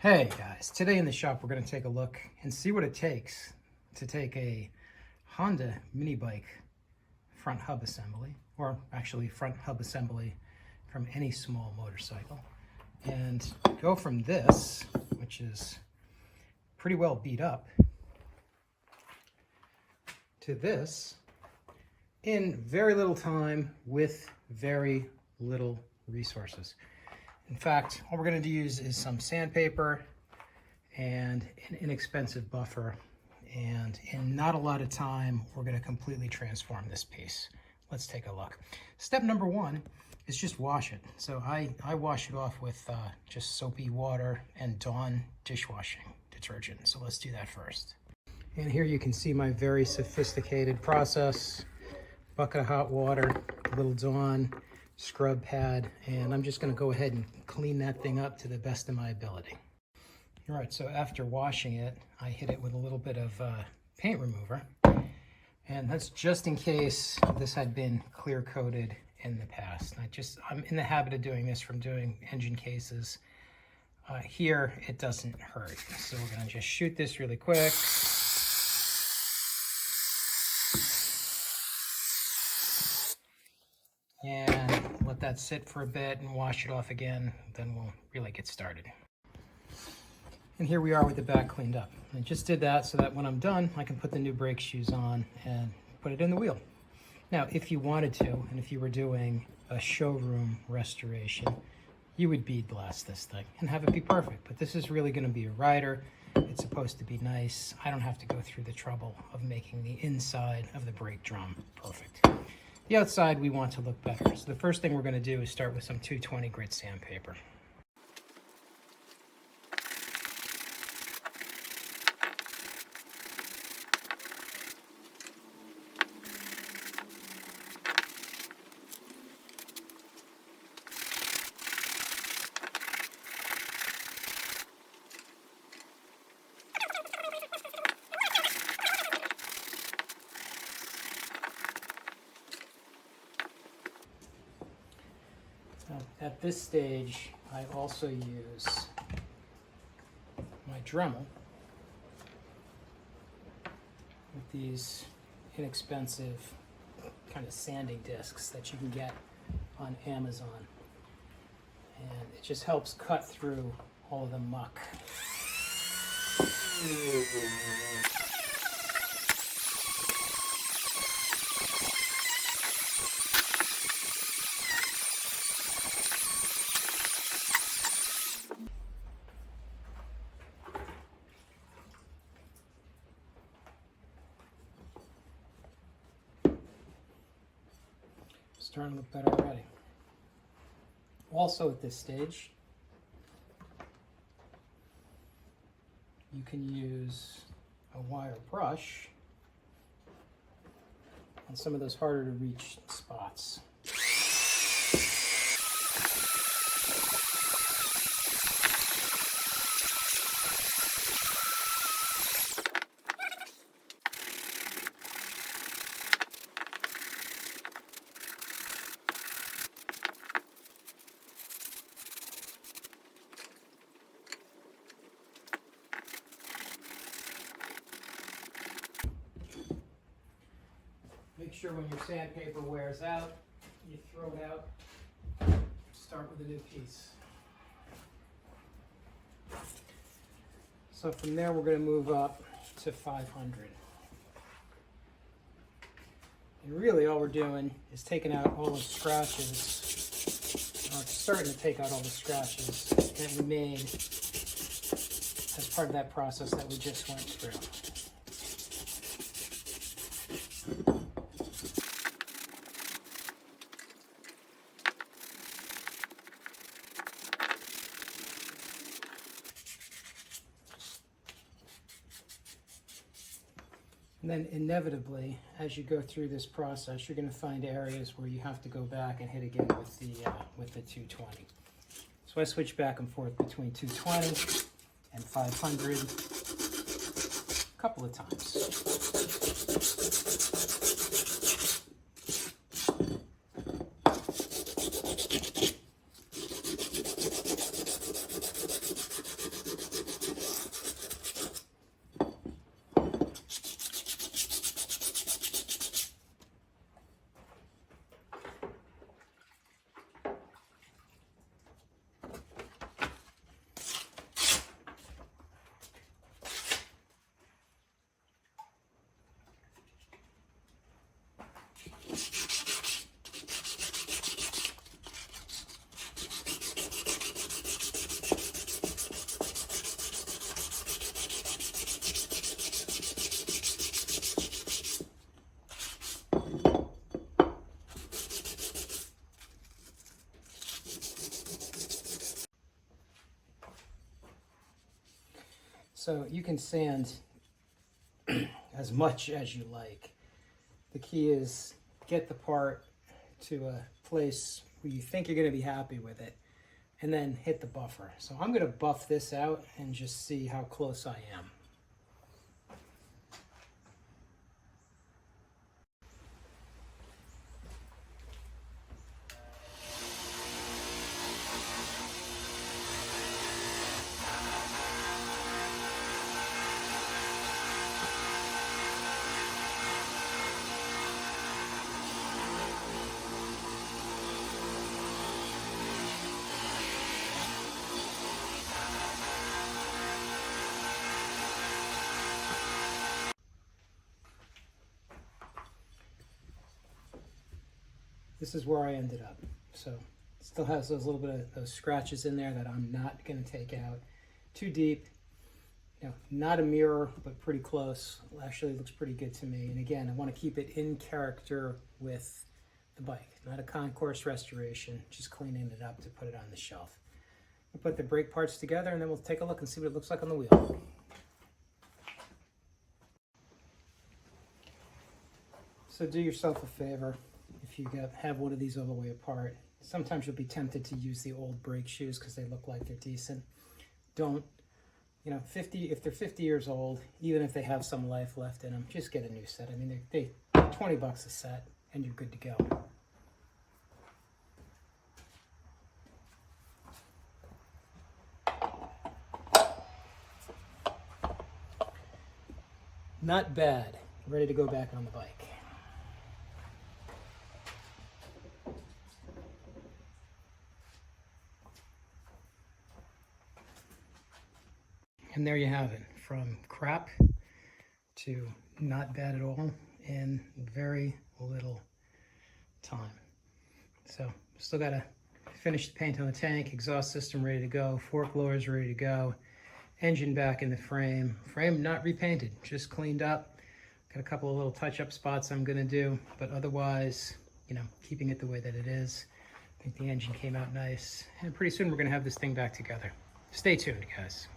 Hey guys, today in the shop we're going to take a look and see what it takes to take a Honda mini bike front hub assembly, or actually front hub assembly from any small motorcycle, and go from this, which is pretty well beat up, to this in very little time with very little resources. In fact, all we're going to use is some sandpaper and an inexpensive buffer, and in not a lot of time, we're going to completely transform this piece. Let's take a look. Step number one is just wash it. So I wash it off with just soapy water and Dawn dishwashing detergent. So let's do that first. And here you can see my very sophisticated process. Bucket of hot water, a little Dawn scrub pad, and I'm just going to go ahead and clean that thing up to the best of my ability. All right, so after washing it, I hit it with a little bit of paint remover, and that's just in case this had been clear coated in the past. I'm in the habit of doing this from doing engine cases. Here it doesn't hurt, so we're going to just shoot this really quick. And let that sit for a bit and wash it off again, then we'll really get started. And here we are with the back cleaned up. I just did that so that when I'm done, I can put the new brake shoes on and put it in the wheel. Now, if you wanted to, and if you were doing a showroom restoration, you would bead blast this thing and have it be perfect. But this is really going to be a rider. It's supposed to be nice. I don't have to go through the trouble of making the inside of the brake drum perfect. The outside we want to look better. So the first thing we're going to do is start with some 220 grit sandpaper. At this stage, I also use my Dremel with these inexpensive kind of sanding discs that you can get on Amazon. And it just helps cut through all of the muck. Starting to look better already. Also at this stage, you can use a wire brush on some of those harder to reach spots. Make sure when your sandpaper wears out, you throw it out, start with a new piece. So from there, we're going to move up to 500. And really all we're doing is taking out all the scratches, or starting to take out all the scratches that we made as part of that process that we just went through. And then inevitably, as you go through this process, you're going to find areas where you have to go back and hit again with the 220. So I switch back and forth between 220 and 500 a couple of times. So you can sand as much as you like. The key is get the part to a place where you think you're going to be happy with it, and then hit the buffer. So I'm going to buff this out and just see how close I am. This is where I ended up. So it still has those little bit of those scratches in there that I'm not going to take out. Too deep, you know, not a mirror, but pretty close. Actually looks pretty good to me. And again, I want to keep it in character with the bike, not a concourse restoration, just cleaning it up to put it on the shelf. We'll put the brake parts together and then we'll take a look and see what it looks like on the wheel. So do yourself a favor. If you have one of these all the way apart, sometimes you'll be tempted to use the old brake shoes because they look like they're decent. Don't, you know, if they're 50 years old, even if they have some life left in them, just get a new set. I mean, they're $20 a set and you're good to go. Not bad. Ready to go back on the bike. And there you have it, from crap to not bad at all in very little time. So still got to finish the paint on the tank, exhaust system ready to go, fork lowers ready to go, engine back in the frame. Frame not repainted, just cleaned up. Got a couple of little touch-up spots I'm going to do, but otherwise, you know, keeping it the way that it is. I think the engine came out nice. And pretty soon we're going to have this thing back together. Stay tuned, guys.